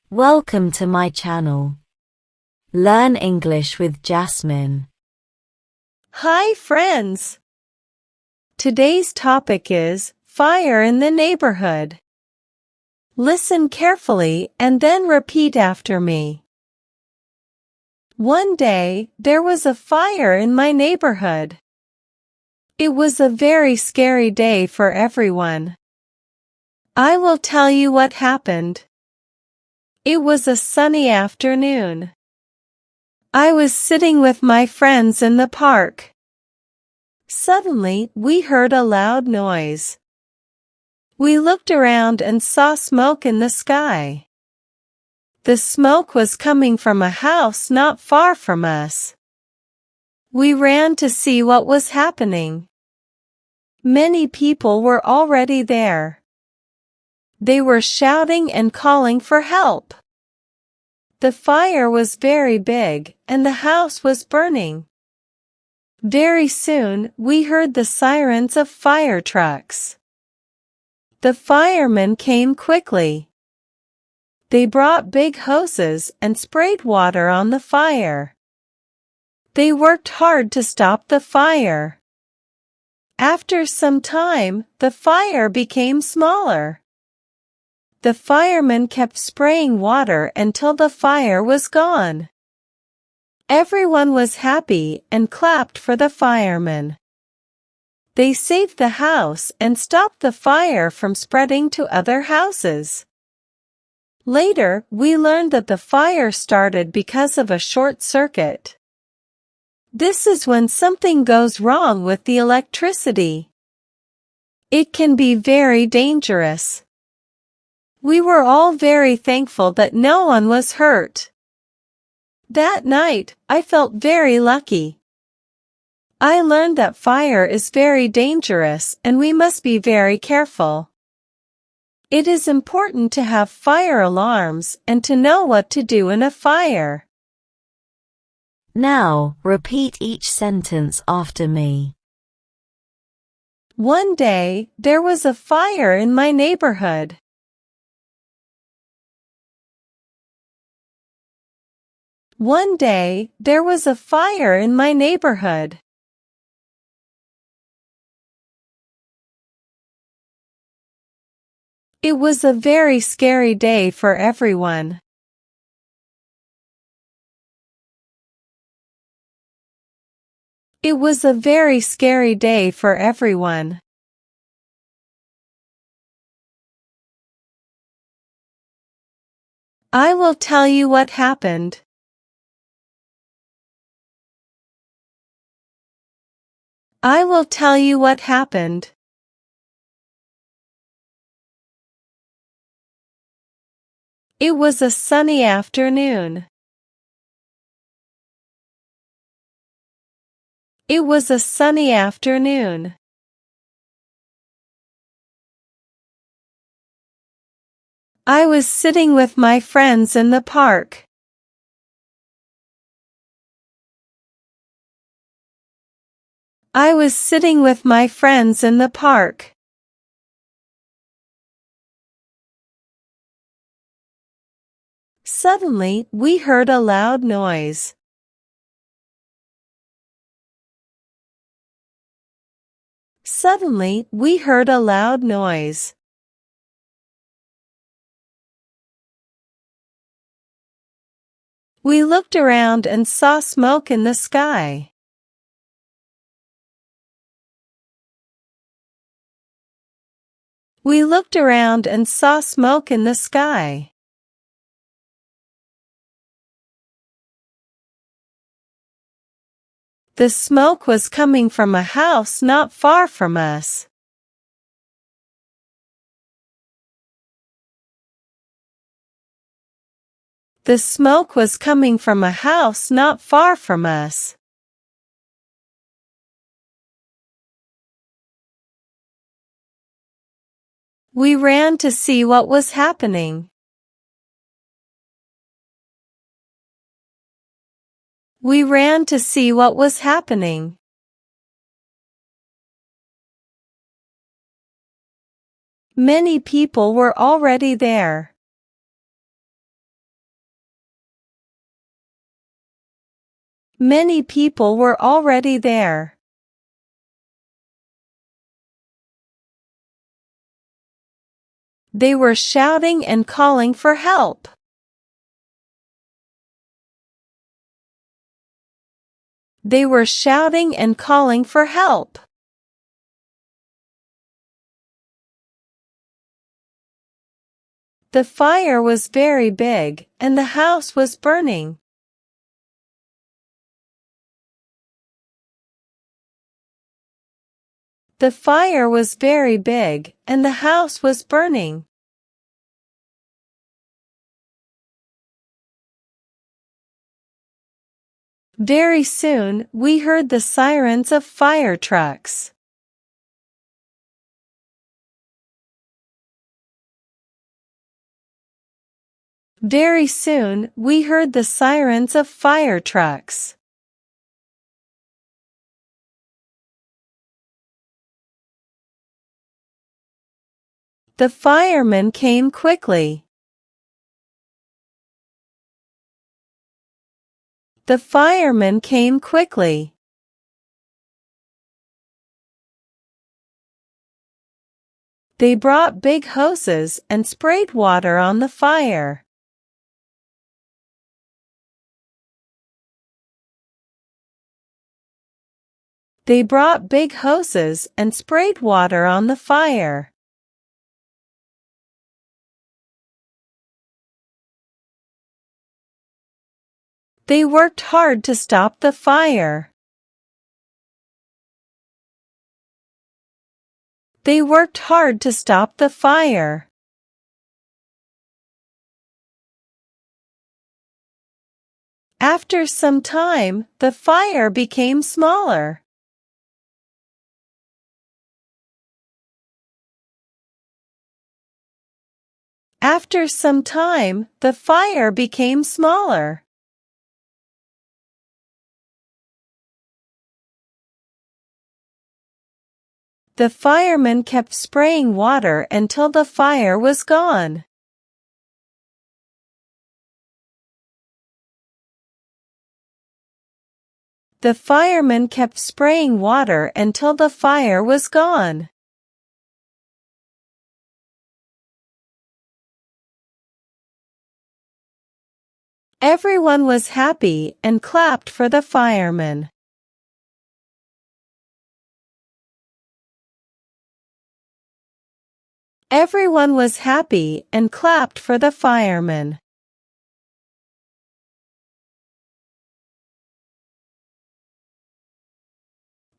Welcome to my channel. Learn English with Jasmine. Hi friends! Today's topic is fire in the neighborhood. Listen carefully and then repeat after me. One day, there was a fire in my neighborhood. It was a very scary day for everyone. I will tell you what happened. It was a sunny afternoon. I was sitting with my friends in the park. Suddenly, we heard a loud noise. We looked around and saw smoke in the sky. The smoke was coming from a house not far from us. We ran to see what was happening. Many people were already there. They were shouting and calling for help. The fire was very big, and the house was burning. Very soon, we heard the sirens of fire trucks. The firemen came quickly. They brought big hoses and sprayed water on the fire. They worked hard to stop the fire. After some time, the fire became smaller. The firemen kept spraying water until the fire was gone. Everyone was happy and clapped for the firemen. They saved the house and stopped the fire from spreading to other houses. Later, we learned that the fire started because of a short circuit. This is when something goes wrong with the electricity. It can be very dangerous. We were all very thankful that no one was hurt. That night, I felt very lucky. I learned that fire is very dangerous and we must be very careful. It is important to have fire alarms and to know what to do in a fire. Now, repeat each sentence after me. One day, there was a fire in my neighborhood. One day, there was a fire in my neighborhood. It was a very scary day for everyone. It was a very scary day for everyone. I will tell you what happened. I will tell you what happened. It was a sunny afternoon. It was a sunny afternoon. I was sitting with my friends in the park. I was sitting with my friends in the park. Suddenly, we heard a loud noise. Suddenly, we heard a loud noise. We looked around and saw smoke in the sky. We looked around and saw smoke in the sky. The smoke was coming from a house not far from us. The smoke was coming from a house not far from us. We ran to see what was happening. We ran to see what was happening. Many people were already there. Many people were already there. They were shouting and calling for help. They were shouting and calling for help. The fire was very big, and the house was burning. The fire was very big, and the house was burning. Very soon, we heard the sirens of fire trucks. Very soon, we heard the sirens of fire trucks. The firemen came quickly. The firemen came quickly. They brought big hoses and sprayed water on the fire. They brought big hoses and sprayed water on the fire. They worked hard to stop the fire. They worked hard to stop the fire. After some time, the fire became smaller. After some time, the fire became smaller. The firemen kept spraying water until the fire was gone. The firemen kept spraying water until the fire was gone. Everyone was happy and clapped for the firemen. Everyone was happy and clapped for the firemen.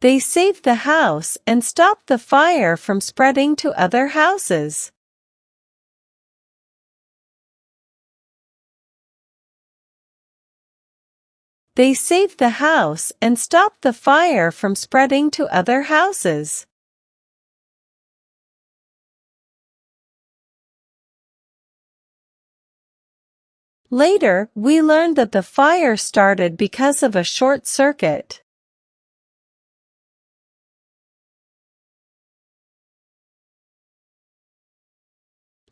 They saved the house and stopped the fire from spreading to other houses. They saved the house and stopped the fire from spreading to other houses. Later, we learned that the fire started because of a short circuit.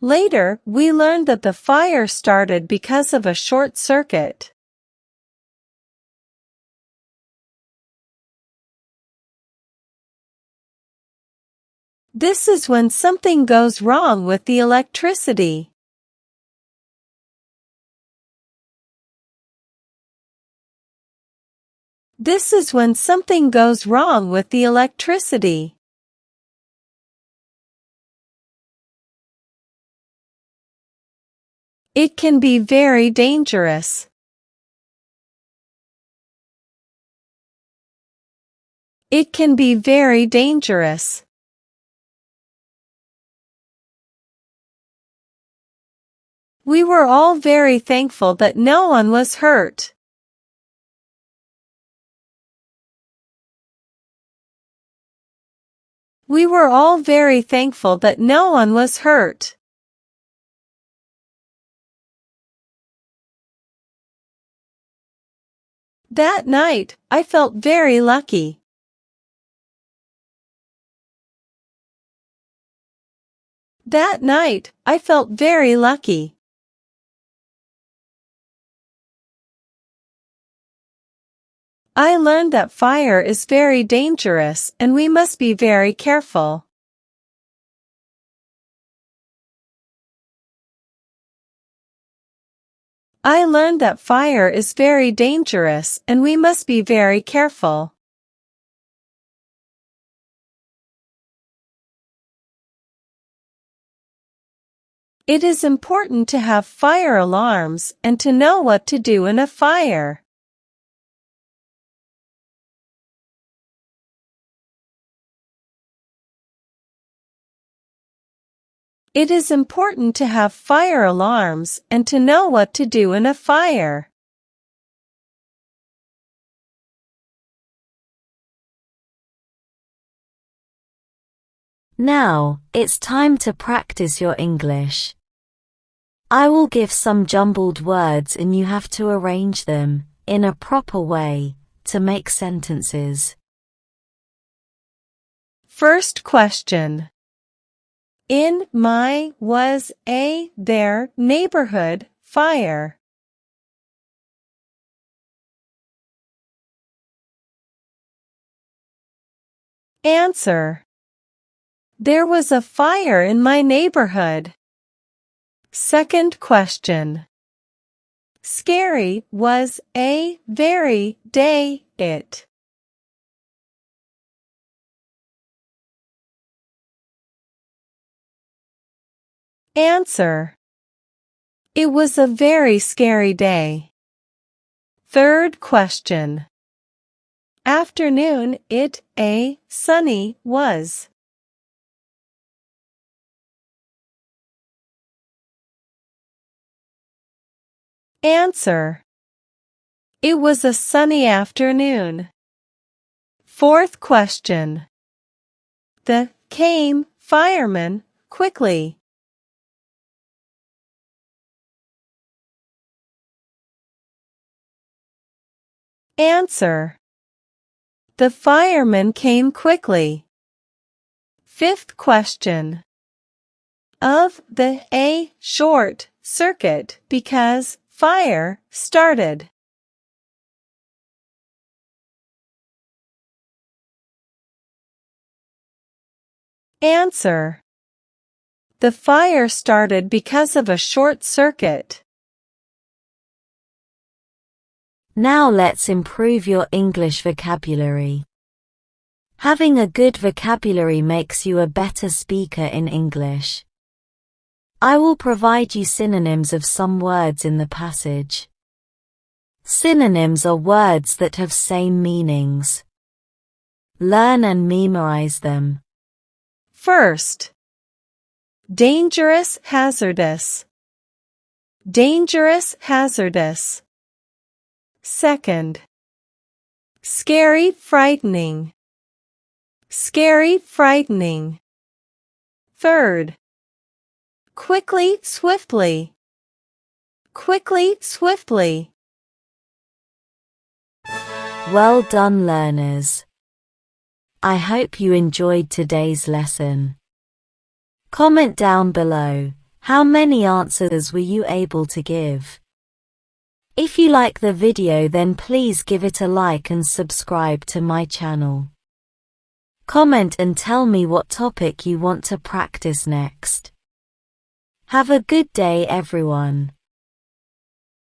Later, we learned that the fire started because of a short circuit. This is when something goes wrong with the electricity. This is when something goes wrong with the electricity. It can be very dangerous. It can be very dangerous. We were all very thankful that no one was hurt. We were all very thankful that no one was hurt. That night, I felt very lucky. That night, I felt very lucky. I learned that fire is very dangerous and we must be very careful. I learned that fire is very dangerous and we must be very careful. It is important to have fire alarms and to know what to do in a fire. It is important to have fire alarms and to know what to do in a fire. Now, it's time to practice your English. I will give some jumbled words and you have to arrange them, in a proper way, to make sentences. First question. In my was a their neighborhood fire. Answer. There was a fire in my neighborhood. Second question. Scary was a very day it. Answer. It was a very scary day. Third question. Afternoon it a sunny was. Answer. It was a sunny afternoon. Fourth question. The came fireman quickly. Answer. The fireman came quickly. Fifth question. Of the a short circuit because fire started. Answer. The fire started because of a short circuit. Now let's improve your English vocabulary. Having a good vocabulary makes you a better speaker in English. I will provide you synonyms of some words in the passage. Synonyms are words that have same meanings. Learn and memorize them. First. Dangerous, hazardous. Dangerous, hazardous. Second. Scary, frightening. Scary, frightening. Third. Quickly, swiftly. Quickly, swiftly. Well done, learners. I hope you enjoyed today's lesson. Comment down below, how many answers were you able to give? If you like the video, then please give it a like and subscribe to my channel. Comment and tell me what topic you want to practice next. Have a good day, everyone.